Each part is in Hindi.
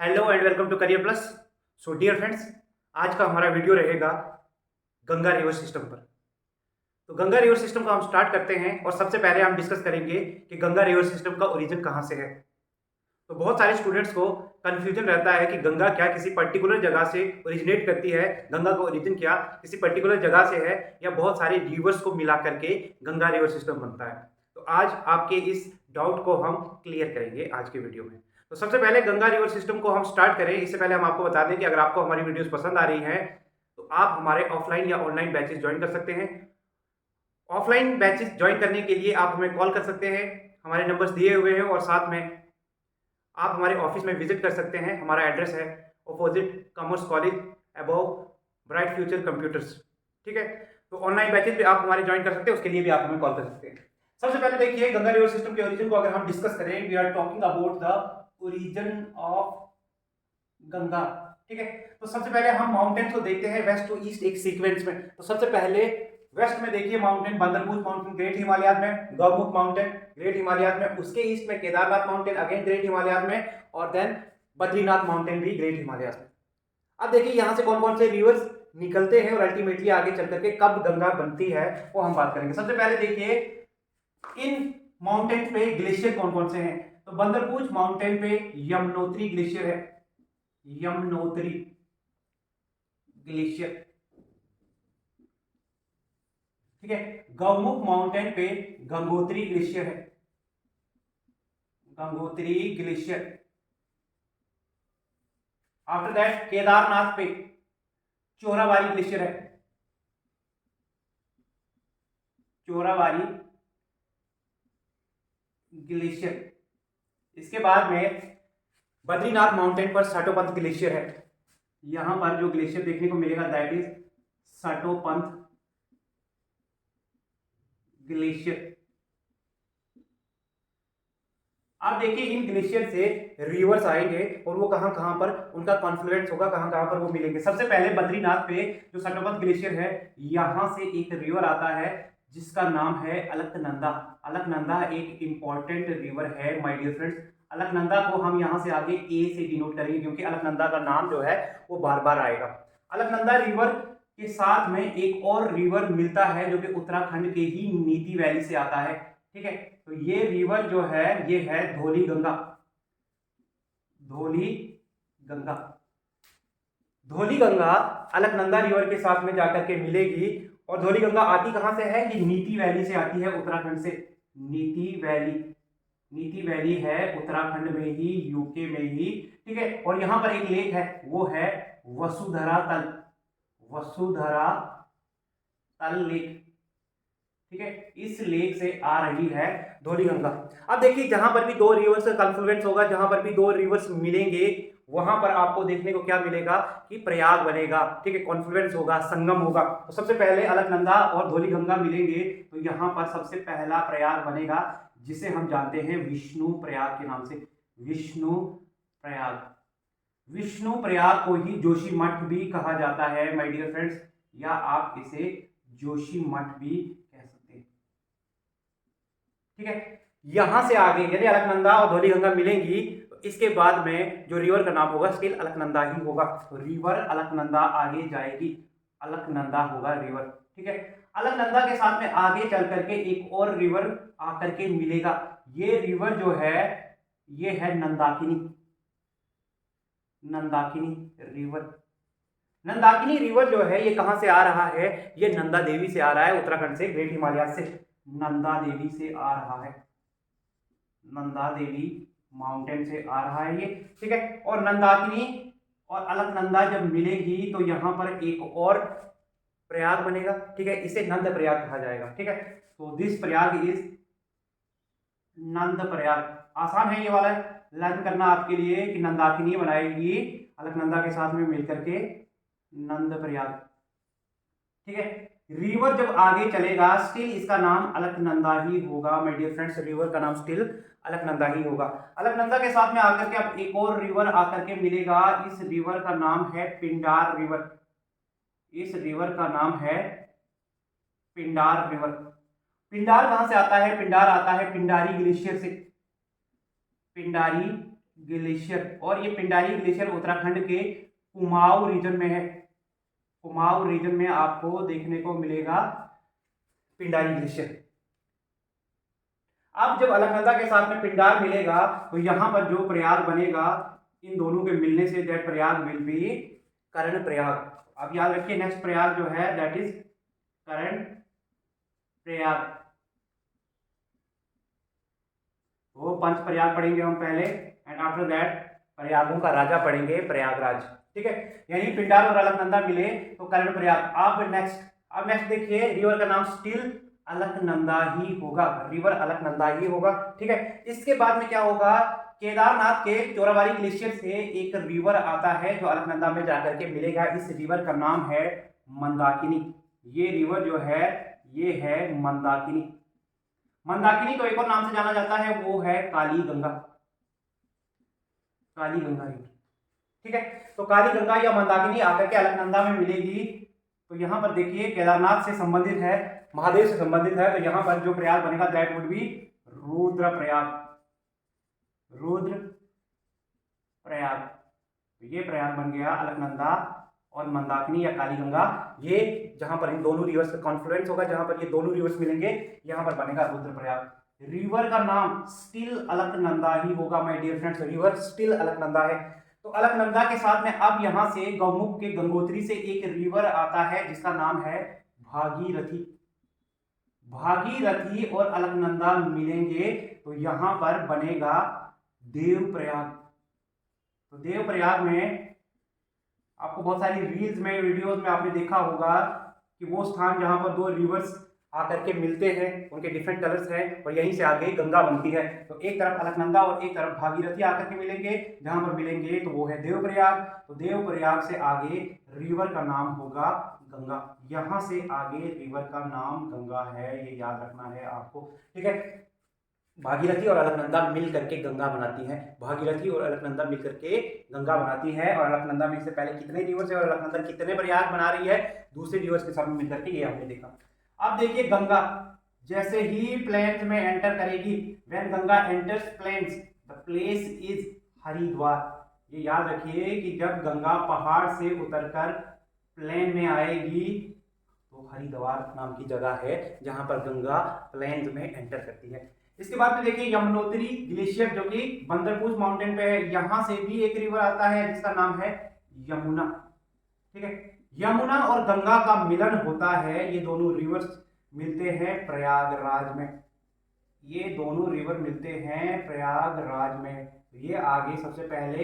Hello and welcome to Career Plus. So dear friends, आज का हमारा वीडियो रहेगा गंगा रिवर सिस्टम पर। तो गंगा रिवर सिस्टम को हम स्टार्ट करते हैं और सबसे पहले हम डिस्कस करेंगे कि गंगा रिवर सिस्टम का ओरिजिन कहाँ से है। तो बहुत सारे स्टूडेंट्स को कंफ्यूजन रहता है कि गंगा क्या किसी पर्टिकुलर जगह से ओरिजिनेट करती है, गंगा का ओरिजिन क्या किसी पर्टिकुलर जगह से है या बहुत सारे रिवर्स को मिला करके गंगा रिवर सिस्टम बनता है। तो आज आपके इस डाउट को हम क्लियर करेंगे आज के वीडियो में। तो सबसे पहले गंगा रिवर सिस्टम को हम स्टार्ट करें इससे पहले हम आपको बता दें कि अगर आपको हमारी वीडियोस पसंद आ रही हैं तो आप हमारे ऑफलाइन या ऑनलाइन बैचेस ज्वाइन कर सकते हैं। ऑफलाइन बैचेस ज्वाइन करने के लिए आप हमें कॉल कर सकते हैं, हमारे नंबर्स दिए हुए हैं, और साथ में आप हमारे ऑफिस में विजिट कर सकते हैं। हमारा एड्रेस है opposite commerce college above bright future computers. ठीक है, तो ऑनलाइन बैचेस भी आप हमारे ज्वाइन कर सकते हैं, उसके लिए भी आप हमें कॉल कर सकते हैं। सबसे पहले देखिए गंगा रिवर सिस्टम के ओरिजिन को अगर हम डिस्कस करें, we are talking about the origin of Ganga. ठीक है, तो सबसे पहले हम माउंटेन्स को देखते हैं वेस्ट टू ईस्ट एक सीक्वेंस में। तो सबसे पहले वेस्ट में देखिए mountain Bandarpur mountain great Himalayas में, गौमुख माउंटेन ग्रेट हिमालयाज में, उसके ईस्ट में Kedarnath mountain again great Himalayas में, और देन बद्रीनाथ माउंटेन भी ग्रेट हिमालयाज में। अब देखिए यहाँ से कौन कौन से रिवर्स निकलते हैं और अल्टीमेटली आगे चल करके कब गंगा बनती है वो हम बात करेंगे। सबसे पहले देखिए इन माउंटेन पे ग्लेशियर कौन कौन से हैं। तो बंदरपुर माउंटेन पे यमुनोत्री ग्लेशियर है, यमुनोत्री ग्लेशियर। ठीक है, गौमुख माउंटेन पे गंगोत्री ग्लेशियर है, Gangotri glacier. After that Kedarnath पे चोराबारी ग्लेशियर है, चोराबारी ग्लेशियर। इसके बाद में बद्रीनाथ माउंटेन पर साटोपंथ ग्लेशियर है। यहां पर जो ग्लेशियर देखने को मिलेगा दैट इज साटोपंथ ग्लेशियर। आप देखिए इन ग्लेशियर से रिवर्स आएंगे और वो कहां कहां पर उनका कॉन्फ्लुएंस होगा, कहां कहां पर वो मिलेंगे। सबसे पहले बद्रीनाथ पे जो साटोपंथ ग्लेशियर है, यहां से एक रिवर आता है जिसका नाम है अलकनंदा। अलकनंदा एक इंपॉर्टेंट रिवर है माय डियर फ्रेंड्स। अलकनंदा को हम यहां से आगे ए से डिनोट करेंगे क्योंकि अलकनंदा का नाम जो है वो बार बार आएगा। अलकनंदा रिवर के साथ में एक और रिवर मिलता है जो कि उत्तराखंड के ही नीति वैली से आता है। ठीक है, तो ये रिवर जो है ये है धौली गंगा, धौली गंगा। धौली गंगा अलकनंदा रिवर के साथ में जाकर के मिलेगी। और धौली गंगा आती कहां से है? ये नीति वैली से आती है, उत्तराखंड से। नीति वैली, नीति वैली है उत्तराखंड में ही, यूके में ही। ठीक है, और यहां पर एक लेक है वो है वसुधरा तल, वसुधरा तल लेक। ठीक है, इस लेक से आ रही है धौली गंगा। अब देखिए जहां पर भी दो रिवर्स का कन्फ्लुएंस होगा, जहां पर भी दो रिवर्स मिलेंगे वहां पर आपको देखने को क्या मिलेगा कि प्रयाग बनेगा। ठीक है, कॉन्फ्लुएंस होगा, संगम होगा। तो सबसे पहले अलकनंदा और धौली गंगा मिलेंगे तो यहां पर सबसे पहला प्रयाग बनेगा जिसे हम जानते हैं विष्णु प्रयाग के नाम से, विष्णु प्रयाग। विष्णु प्रयाग को ही जोशी मठ भी कहा जाता है माय डियर फ्रेंड्स, या आप इसे जोशी मठ भी कह सकते हैं। ठीक है, यहां से आगे यदि अलकनंदा और धौली गंगा मिलेंगी तो इसके बाद में जो रिवर का नाम होगा स्टिल अलकनंदा ही होगा। तो रिवर अलकनंदा आगे जाएगी, अलकनंदा होगा रिवर। ठीक है, अलकनंदा के साथ में आगे चल करके एक और रिवर आकर के मिलेगा। ये रिवर जो है ये है नंदाकिनी, नंदाकिनी रिवर। नंदाकिनी रिवर जो है ये कहां से आ रहा है? ये नंदा देवी से आ रहा है, उत्तराखंड से, ग्रेट हिमालय से नंदा देवी से आ रहा है, नंदा देवी माउंटेन से आ रहा है ये। ठीक है, और नंदाकिनी और अलकनंदा जब मिलेगी तो यहां पर एक और प्रयाग बनेगा। ठीक है, इसे नंद प्रयाग कहा जाएगा। ठीक है, तो दिस प्रयाग इज नंद प्रयाग। आसान है ये वाला लर्न करना आपके लिए कि नंदाकिनी बनाएगी अलकनंदा के साथ में मिलकर के नंद प्रयाग। ठीक है, रिवर जब आगे चलेगा स्टिल इसका नाम अलकनंदा ही होगा माय डियर फ्रेंड्स, रिवर का नाम स्टिल अलकनंदा ही होगा। अलकनंदा के साथ में आकर के अब एक और रिवर आकर के मिलेगा, इस रिवर का नाम है पिंडार रिवर, इस रिवर का नाम है पिंडार रिवर। पिंडार कहां से आता है? पिंडार आता है पिंडारी ग्लेशियर से, पिंडारी ग्लेशियर, और ये पिंडारी ग्लेशियर उत्तराखंड के कुमाऊं रीजन में है। कुमाऊं रीजन में आपको देखने को मिलेगा पिंडारी ग्लेशियर। अब जब अलकनंदा के साथ में पिंडार मिलेगा तो यहां पर जो प्रयाग बनेगा, इन दोनों के मिलने से that Prayag will be Karna Prayag. अब याद रखिए नेक्स्ट प्रयाग जो है दैट इज कर्ण प्रयाग। वो पंच प्रयाग पढ़ेंगे हम पहले, एंड आफ्टर दैट प्रयागों का राजा पढ़ेंगे प्रयागराज। ठीक है, यानी पिंडार और अलकनंदा मिले तो कर्ण प्रयाग। अब नेक्स्ट देखिए, रिवर का नाम स्टिल अलकनंदा ही होगा, रिवर अलकनंदा ही होगा। ठीक है, इसके बाद में क्या होगा, केदारनाथ के चोराबाड़ी ग्लेशियर से एक रिवर आता है जो अलकनंदा में जाकर के मिलेगा। इस रिवर का नाम है मंदाकिनी। ये रिवर जो है ये है मंदाकिनी। मंदाकिनी को एक और नाम से जाना जाता है, वो है काली गंगा। काली गंगा रिवर। ठीक है, तो काली गंगा या मंदाकिनी आकर के अलकनंदा में मिलेगी। तो यहां पर देखिए केदारनाथ से संबंधित है, महादेव से संबंधित है, तो यहां पर जो प्रयाग बनेगा that would be Rudra Prayag. Rudra Prayag, तो ये प्रयाग बन गया अलकनंदा और मंदाकिनी या काली गंगा। ये जहां पर इन दोनों रिवर्स का कॉन्फ्लुएंस होगा, जहां पर ये दोनों रिवर्स मिलेंगे, यहां पर बनेगा रुद्र प्रयाग। रिवर का नाम स्टिल अलकनंदा ही होगा my dear friends, river still Alaknanda है। तो अलकनंदा के साथ में अब यहां से गौमुख के गंगोत्री से एक रिवर आता है जिसका नाम है भागीरथी। भागीरथी और अलकनंदा मिलेंगे तो यहां पर बनेगा देवप्रयाग। तो देवप्रयाग में आपको बहुत सारी रील्स में, वीडियोस में आपने देखा होगा कि वो स्थान जहां पर दो रिवर्स आकर के मिलते हैं, उनके डिफरेंट कलर्स हैं, और यहीं से आगे गंगा बनती है। तो एक तरफ अलकनंदा और एक तरफ भागीरथी आकर के मिलेंगे, जहां पर मिलेंगे तो वो है देवप्रयाग। तो देवप्रयाग से आगे रिवर का नाम होगा गंगा। यहां से आगे रिवर का नाम गंगा है, ये याद रखना है आपको। ठीक है, भागीरथी और अलकनंदा मिल करके गंगा बनाती है। भागीरथी और अलकनंदा मिल करके गंगा बनाती है, और अलकनंदा में से पहले कितने रिवर्स है और अलकनंदा कितने प्रयाग बना रही है, दूसरे रिवर्स के साथ मिल करके, ये हमने देखा। अब देखिए गंगा जैसे ही प्लेन्स में एंटर करेगी, when Ganga enters plains the place is Haridwar. ये याद रखिए कि जब गंगा पहाड़ से उतरकर प्लेन में आएगी तो हरिद्वार नाम की जगह है जहां पर गंगा प्लेन्स में एंटर करती है। इसके बाद में देखिए यमुनोत्री ग्लेशियर जो कि बंदरपूछ माउंटेन पे है, यहां से भी एक रिवर आता है जिसका नाम है यमुना। ठीक है, यमुना और गंगा का मिलन होता है, ये दोनों रिवर्स मिलते हैं प्रयागराज में। ये दोनों रिवर मिलते हैं प्रयागराज में। ये आगे सबसे पहले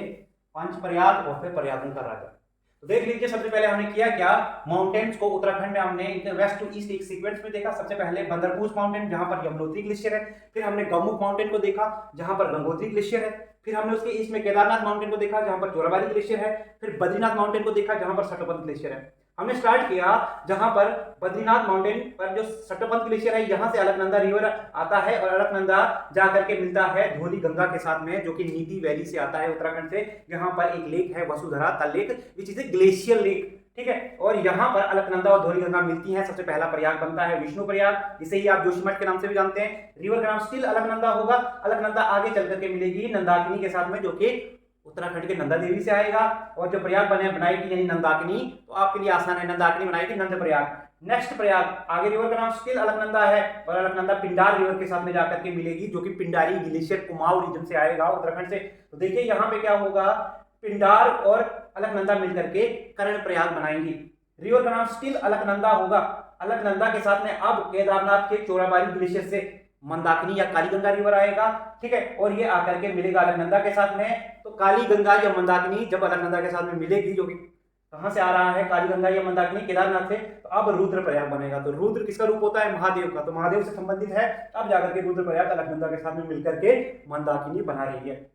पंच प्रयाग और फिर प्रयागों का राजा। तो देख लीजिए, सबसे पहले हमने किया क्या, माउंटेन्स को उत्तराखंड में हमने वेस्ट टू ईस्ट एक सीक्वेंस में देखा। सबसे पहले बंदरपूछ माउंटेन जहां पर यमुनोत्री ग्लेशियर है, फिर हमने गौमुख माउंटेन को देखा जहां पर गंगोत्री ग्लेशियर है, फिर हमने उसके ईस्ट में केदारनाथ माउंटेन को देखा जहां पर चोराबाड़ी ग्लेशियर है, फिर बद्रीनाथ माउंटेन को देखा जहां पर सटोपंथ ग्लेशियर है। हमने स्टार्ट किया जहां पर बद्रीनाथ माउंटेन पर जो सटोपंथ ग्लेशियर है, यहां से अलकनंदा रिवर आता है और अलकनंदा जाकर के मिलता है धौली गंगा के साथ में, जो कि नीति वैली से आता है उत्तराखंड से। यहाँ पर एक लेक है वसुधरा तल lake, which is a glacier lake. ठीक है, और यहाँ पर अलकनंदा और धौली गंगा मिलती हैं। सबसे पहला प्रयाग बनता है विष्णु प्रयाग, इसे ही आप जोशीमठ के नाम से भी जानते हैं। रिवर का नाम स्टिल अलकनंदा होगा। अलकनंदा आगे चल करके मिलेगी नंदाकिनी के साथ में, जो कि उत्तराखंड के नंदा देवी से आएगा। और जो प्रयाग बनाएगी यानी नंदाकिनी, तो आपके लिए आसान है, नंदाकिनी बनाएगी नंद प्रयाग। नेक्स्ट प्रयाग आगे रिवर का नाम स्टिल अलकनंदा है, और अलकनंदा पिंडार रिवर के साथ में जाकर के मिलेगी, जो कि पिंडारी ग्लेशियर कुमाऊं रीजन से आएगा उत्तराखंड से। तो देखिए यहाँ पे क्या होगा, पिंडार और अलकनंदा मिलकर के कर्ण प्रयाग बनाएंगी। रिवर का नाम स्टिल अलकनंदा होगा। अलकनंदा के साथ में अब केदारनाथ के चोराबाड़ी ग्लेशियर से मंदाकिनी या काली गंगा रिवर आएगा। ठीक है, और ये आकर के मिलेगा अलकनंदा के साथ में। तो काली गंगा या मंदाकिनी जब अलकनंदा के साथ में मिलेगी, जो कि कहां से आ रहा है, काली गंगा या मंदाकिनी केदारनाथ से, तो अब रुद्र प्रयाग बनेगा। तो रुद्र किसका रूप होता है, महादेव का, तो महादेव से संबंधित है। अब जाकर के रुद्र प्रयाग अलकनंदा के साथ में मिलकर के मंदाकिनी बना रही है।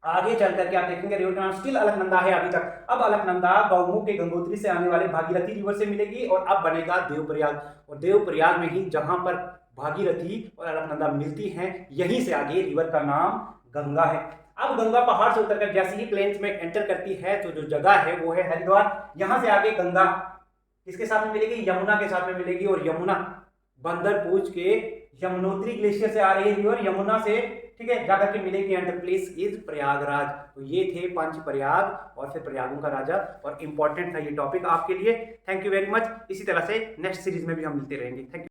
आगे चल करके आप देखेंगे रिवर का नाम स्टिल अलकनंदा है अभी तक। अब अलकनंदा गौमुख के गंगोत्री से आने वाले भागीरथी रिवर से मिलेगी, और अब बनेगा देवप्रयाग। और देवप्रयाग में ही जहां पर भागीरथी और अलकनंदा मिलती हैं, यहीं से आगे रिवर का नाम गंगा है। अब गंगा पहाड़ से उतरकर जैसे ही प्लेन्स में एंटर करती है, तो जो जगह है वो है हरिद्वार। यहां से आगे गंगा किसके साथ में मिलेगी, यमुना के साथ में मिलेगी। और यमुना बंदरपूछ के यमुनोत्री ग्लेशियर से आ रही है रिवर, यमुना से, ठीक है, जाकर के मिलेगी, and the place is Prayagraj. तो ये थे पंच प्रयाग और फिर प्रयागों का राजा, और इंपॉर्टेंट था ये टॉपिक आपके लिए। Thank you very much. इसी तरह से नेक्स्ट सीरीज में भी हम मिलते रहेंगे। Thank you.